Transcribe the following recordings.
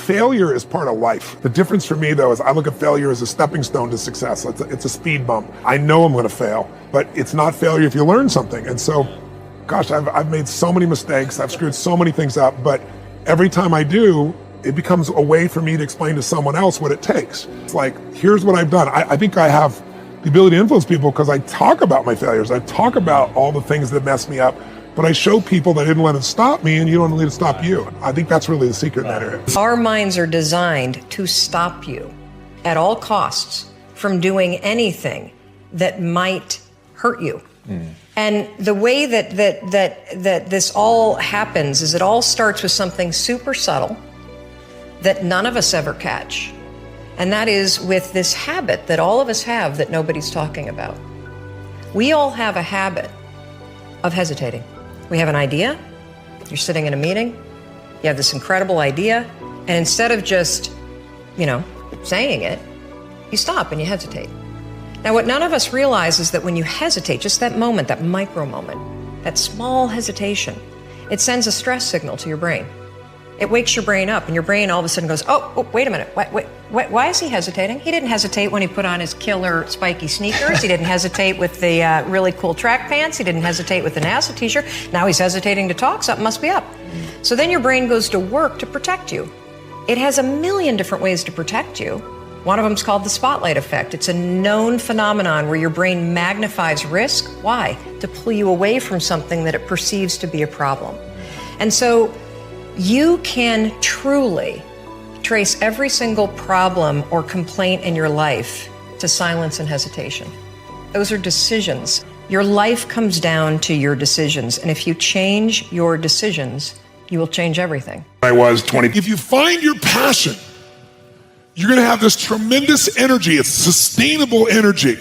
Failure is part of life. The difference for me, though, is I look at failure as a stepping stone to success. It's a speed bump. I know I'm going to fail, but it's not failure if you learn something. And so, gosh, I've made so many mistakes. I've screwed so many things up, but every time I do, it becomes a way for me to explain to someone else what it takes. It's like, here's what I've done. I think I have the ability to influence people because I talk about my failures. I talk about all the things that mess me up. But I show people that I didn't let it stop me, and you don't let it stop you. I think that's really the secret in that area. Our minds are designed to stop you at all costs from doing anything that might hurt you. And the way that this all happens is it all starts with something super subtle that none of us ever catch. And that is with this habit that all of us have that nobody's talking about. We all have a habit of hesitating. We have an idea, you're sitting in a meeting, you have this incredible idea, and instead of just, saying it, you stop and you hesitate. Now, what none of us realize is that when you hesitate, just that moment, that micro moment, that small hesitation, it sends a stress signal to your brain. It wakes your brain up, and your brain all of a sudden goes, oh, wait a minute, why is he hesitating? He didn't hesitate when he put on his killer spiky sneakers. He didn't hesitate with the really cool track pants. He didn't hesitate with the NASA t-shirt. Now he's hesitating to talk, something must be up. So then your brain goes to work to protect you. It has a million different ways to protect you. One of them is called the spotlight effect. It's a known phenomenon where your brain magnifies risk. Why? To pull you away from something that it perceives to be a problem. And so you can truly trace every single problem or complaint in your life to silence and hesitation. Those are decisions. Your life comes down to your decisions. And if you change your decisions, you will change everything. I was 20. If you find your passion, you're going to have this tremendous energy. It's sustainable energy.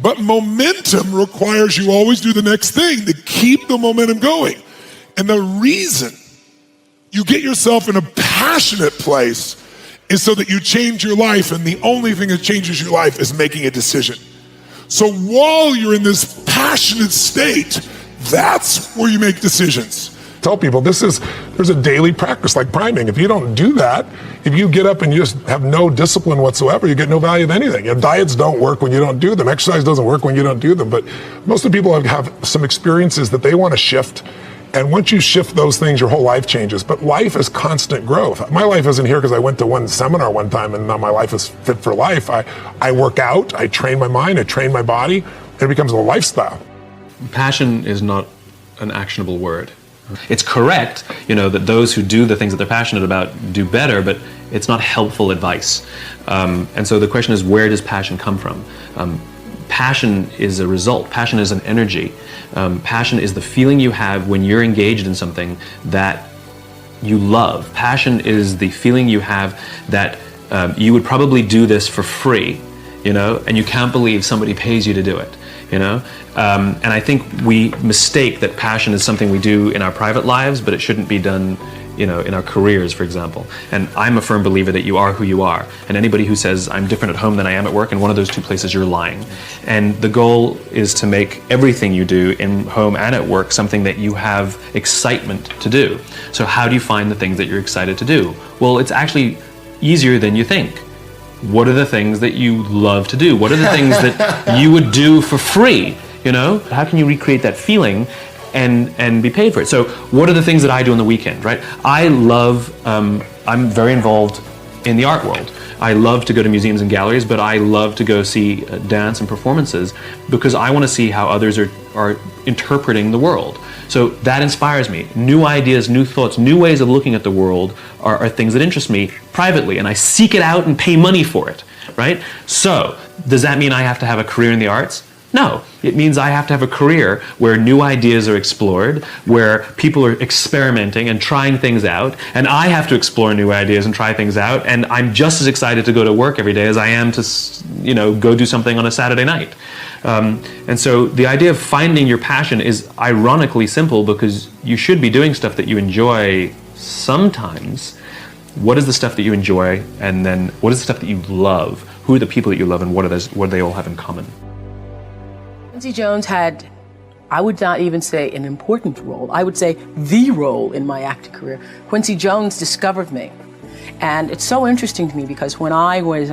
But momentum requires you always do the next thing to keep the momentum going. And the reason you get yourself in a passionate place is so that you change your life, and the only thing that changes your life is making a decision. So while you're in this passionate state, that's where you make decisions. Tell people there's a daily practice like priming. If you don't do that, if you get up and you just have no discipline whatsoever, you get no value of anything. Diets don't work when you don't do them. Exercise doesn't work when you don't do them. But most of the people have some experiences that they want to shift. And once you shift those things, your whole life changes. But life is constant growth. My life isn't here because I went to one seminar one time and now my life is fit for life. I work out, I train my mind, I train my body, and it becomes a lifestyle. Passion is not an actionable word. It's correct, that those who do the things that they're passionate about do better, but it's not helpful advice. And so the question is, where does passion come from? Passion is a result. Passion is an energy. Passion is the feeling you have when you're engaged in something that you love. Passion is the feeling you have that you would probably do this for free, and you can't believe somebody pays you to do it, And I think we mistake that passion is something we do in our private lives, but it shouldn't be done in our careers, for example. And I'm a firm believer that you are who you are. And anybody who says, I'm different at home than I am at work, in one of those two places, you're lying. And the goal is to make everything you do in home and at work something that you have excitement to do. So how do you find the things that you're excited to do? Well, it's actually easier than you think. What are the things that you love to do? What are the things that you would do for free? How can you recreate that feeling and be paid for it? So what are the things that I do on the weekend, right? I'm very involved in the art world. I love to go to museums and galleries, but I love to go see dance and performances because I want to see how others are interpreting the world. So that inspires me. New ideas, new thoughts, new ways of looking at the world are things that interest me privately, and I seek it out and pay money for it, right? So does that mean I have to have a career in the arts? No, it means I have to have a career where new ideas are explored, where people are experimenting and trying things out, and I have to explore new ideas and try things out, and I'm just as excited to go to work every day as I am to, go do something on a Saturday night. And so the idea of finding your passion is ironically simple because you should be doing stuff that you enjoy sometimes. What is the stuff that you enjoy, and then what is the stuff that you love? Who are the people that you love, and what do they all have in common? Quincy Jones had, I would not even say an important role, I would say the role in my acting career. Quincy Jones discovered me. And it's so interesting to me because when I was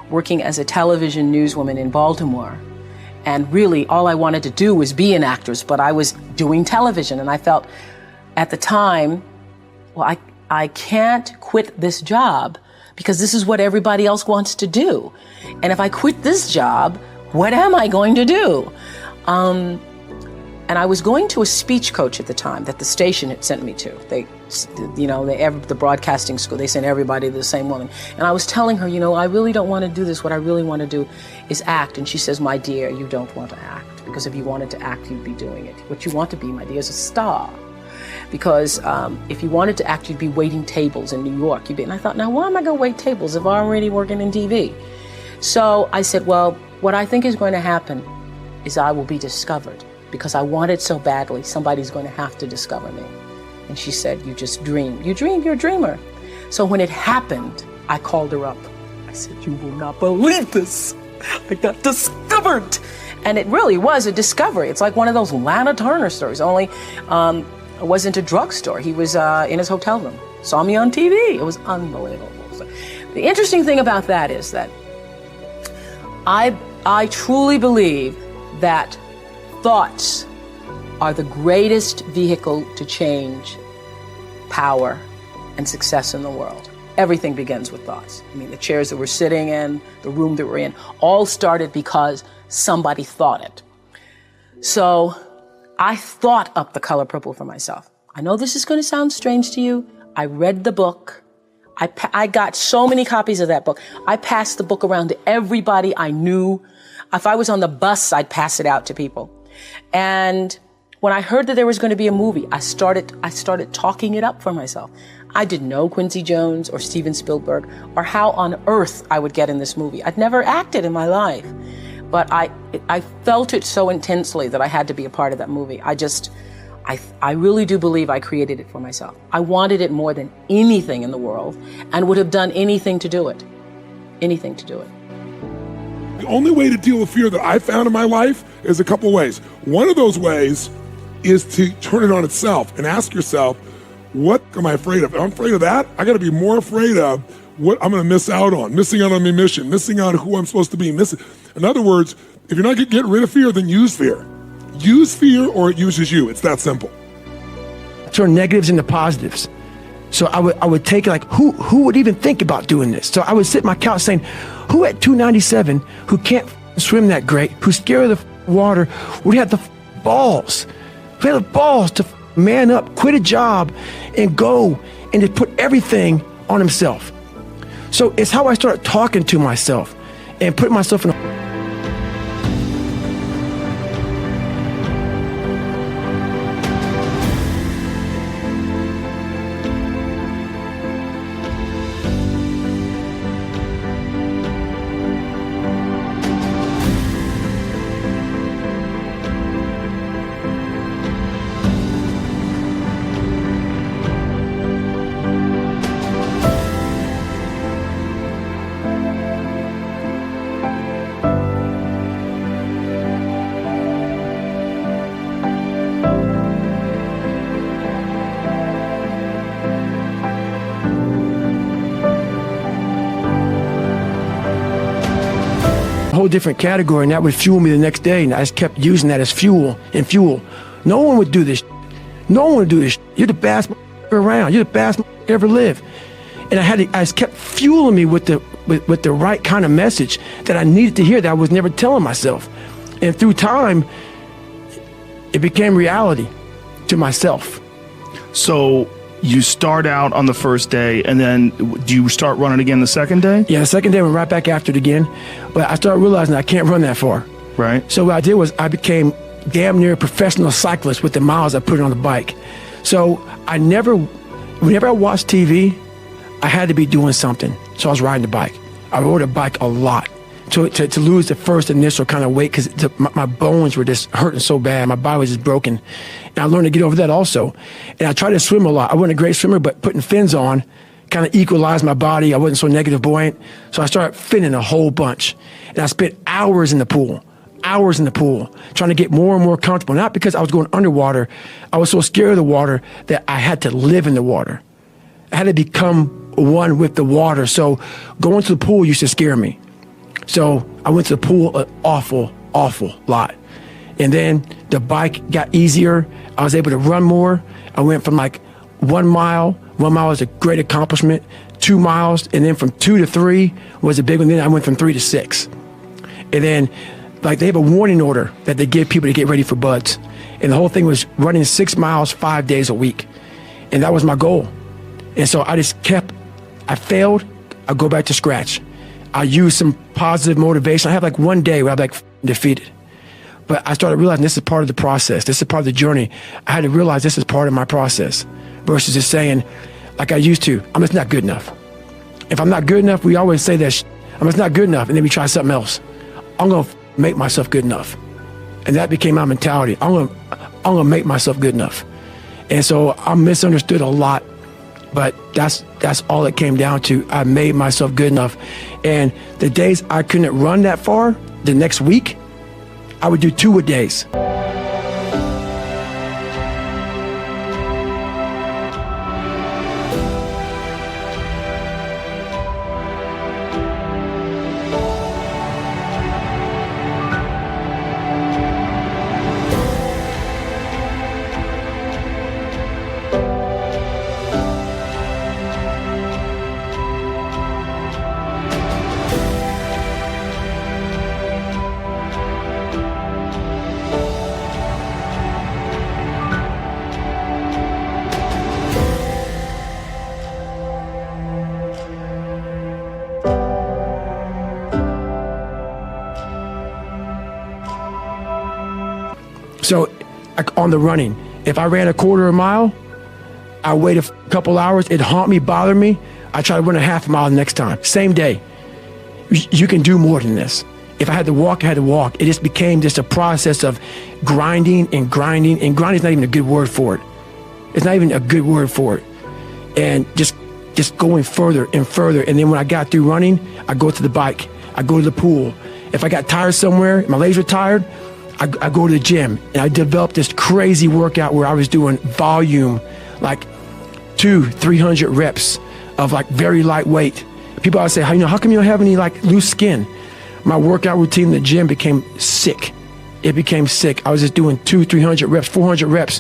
working as a television newswoman in Baltimore, and really all I wanted to do was be an actress, but I was doing television, and I felt at the time, well, I can't quit this job because this is what everybody else wants to do. And if I quit this job, what am I going to do? And I was going to a speech coach at the time that the station had sent me to. The broadcasting school, they sent everybody to the same woman. And I was telling her, I really don't want to do this. What I really want to do is act. And she says, my dear, you don't want to act, because if you wanted to act, you'd be doing it. What you want to be, my dear, is a star. Because if you wanted to act, you'd be waiting tables in New York. And I thought, now why am I going to wait tables if I'm already working in TV? So I said, well, what I think is going to happen is I will be discovered, because I want it so badly. Somebody's going to have to discover me. And she said, you just dream. You dream, you're a dreamer. So when it happened, I called her up. I said, you will not believe this. I got discovered. And it really was a discovery. It's like one of those Lana Turner stories, only it wasn't a drugstore. He was in his hotel room, saw me on TV. It was unbelievable. So the interesting thing about that is that I truly believe that thoughts are the greatest vehicle to change power and success in the world. Everything begins with thoughts. I mean, the chairs that we're sitting in, the room that we're in, all started because somebody thought it. So I thought up The Color Purple for myself. I know this is going to sound strange to you. I read the book. I got so many copies of that book. I passed the book around to everybody I knew. If I was on the bus, I'd pass it out to people. And when I heard that there was going to be a movie, I started talking it up for myself. I didn't know Quincy Jones or Steven Spielberg or how on earth I would get in this movie. I'd never acted in my life, but I felt it so intensely that I had to be a part of that movie. I really do believe I created it for myself. I wanted it more than anything in the world and would have done anything to do it. Anything to do it. The only way to deal with fear that I found in my life is a couple ways. One of those ways is to turn it on itself and ask yourself, what am I afraid of? If I'm afraid of that, I got to be more afraid of what I'm going to miss out on, missing out on my mission, missing out on who I'm supposed to be. In other words, if you're not going to get rid of fear, then use fear. Use fear or it uses you. It's that simple. Turn negatives into positives. So I would take like, who would even think about doing this? So I would sit on my couch saying, who at 297, who can't swim that great, who's scared of the water, would have the balls, to man up, quit a job, and go and just put everything on himself. So it's how I started talking to myself and putting myself in a whole different category, and that would fuel me the next day, and I just kept using that as fuel. No one would do this. No one would do this. You're the best around. You're the best ever live. And I just kept fueling me with the right kind of message that I needed to hear that I was never telling myself. And through time, it became reality to myself. So you start out on the first day, and then do you start running again the second day? Yeah, the second day I went right back after it again. But I started realizing I can't run that far. Right. So what I did was I became damn near a professional cyclist with the miles I put on the bike. So whenever I watched TV, I had to be doing something. So I was riding the bike. I rode a bike a lot to lose the first initial kind of weight, because my bones were just hurting so bad. My body was just broken. And I learned to get over that also. And I tried to swim a lot. I wasn't a great swimmer, but putting fins on kind of equalized my body. I wasn't so negative buoyant. So I started finning a whole bunch. And I spent hours in the pool, trying to get more and more comfortable. Not because I was going underwater. I was so scared of the water that I had to live in the water. I had to become one with the water. So going to the pool used to scare me. So I went to the pool an awful lot. And then the bike got easier. I was able to run more. I went from like 1 mile. 1 mile was a great accomplishment. 2 miles. And then from 2 to 3 was a big one. Then I went from 3 to 6. And then like they have a warning order that they give people to get ready for buds. And the whole thing was running 6 miles 5 days a week. And that was my goal. And so I failed, I go back to scratch. I use some positive motivation. I have like one day where I'm like defeated. But I started realizing this is part of the process. This is part of the journey. I had to realize this is part of my process versus just saying, like I used to, I'm just not good enough. If I'm not good enough, we always say that I'm just not good enough, and then we try something else. I'm gonna make myself good enough. And that became my mentality. I'm gonna make myself good enough. And so I'm misunderstood a lot, but that's all it came down to. I made myself good enough. And the days I couldn't run that far, the next week, I would do 2-a-days. So like on the running, if I ran a 1/4 mile, I wait a couple hours, it'd haunt me, bother me. I try to run a 1/2 mile the next time, same day. You can do more than this. If I had to walk, I had to walk. It just became just a process of grinding and grinding, and grinding is not even a good word for it. It's not even a good word for it. And just going further and further. And then when I got through running, I go to the bike, I go to the pool. If I got tired somewhere, my legs were tired, I go to the gym, and I developed this crazy workout where I was doing volume, like 200-300 reps of like very lightweight. People always say, how come you don't have any like loose skin? My workout routine in the gym became sick. It became sick. I was just doing 200-300 reps, 400 reps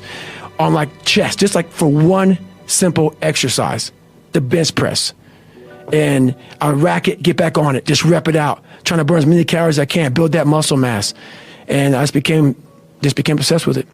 on like chest, just like for one simple exercise, the bench press. And I rack it, get back on it, just rep it out, trying to burn as many calories as I can, build that muscle mass. And I just became obsessed with it.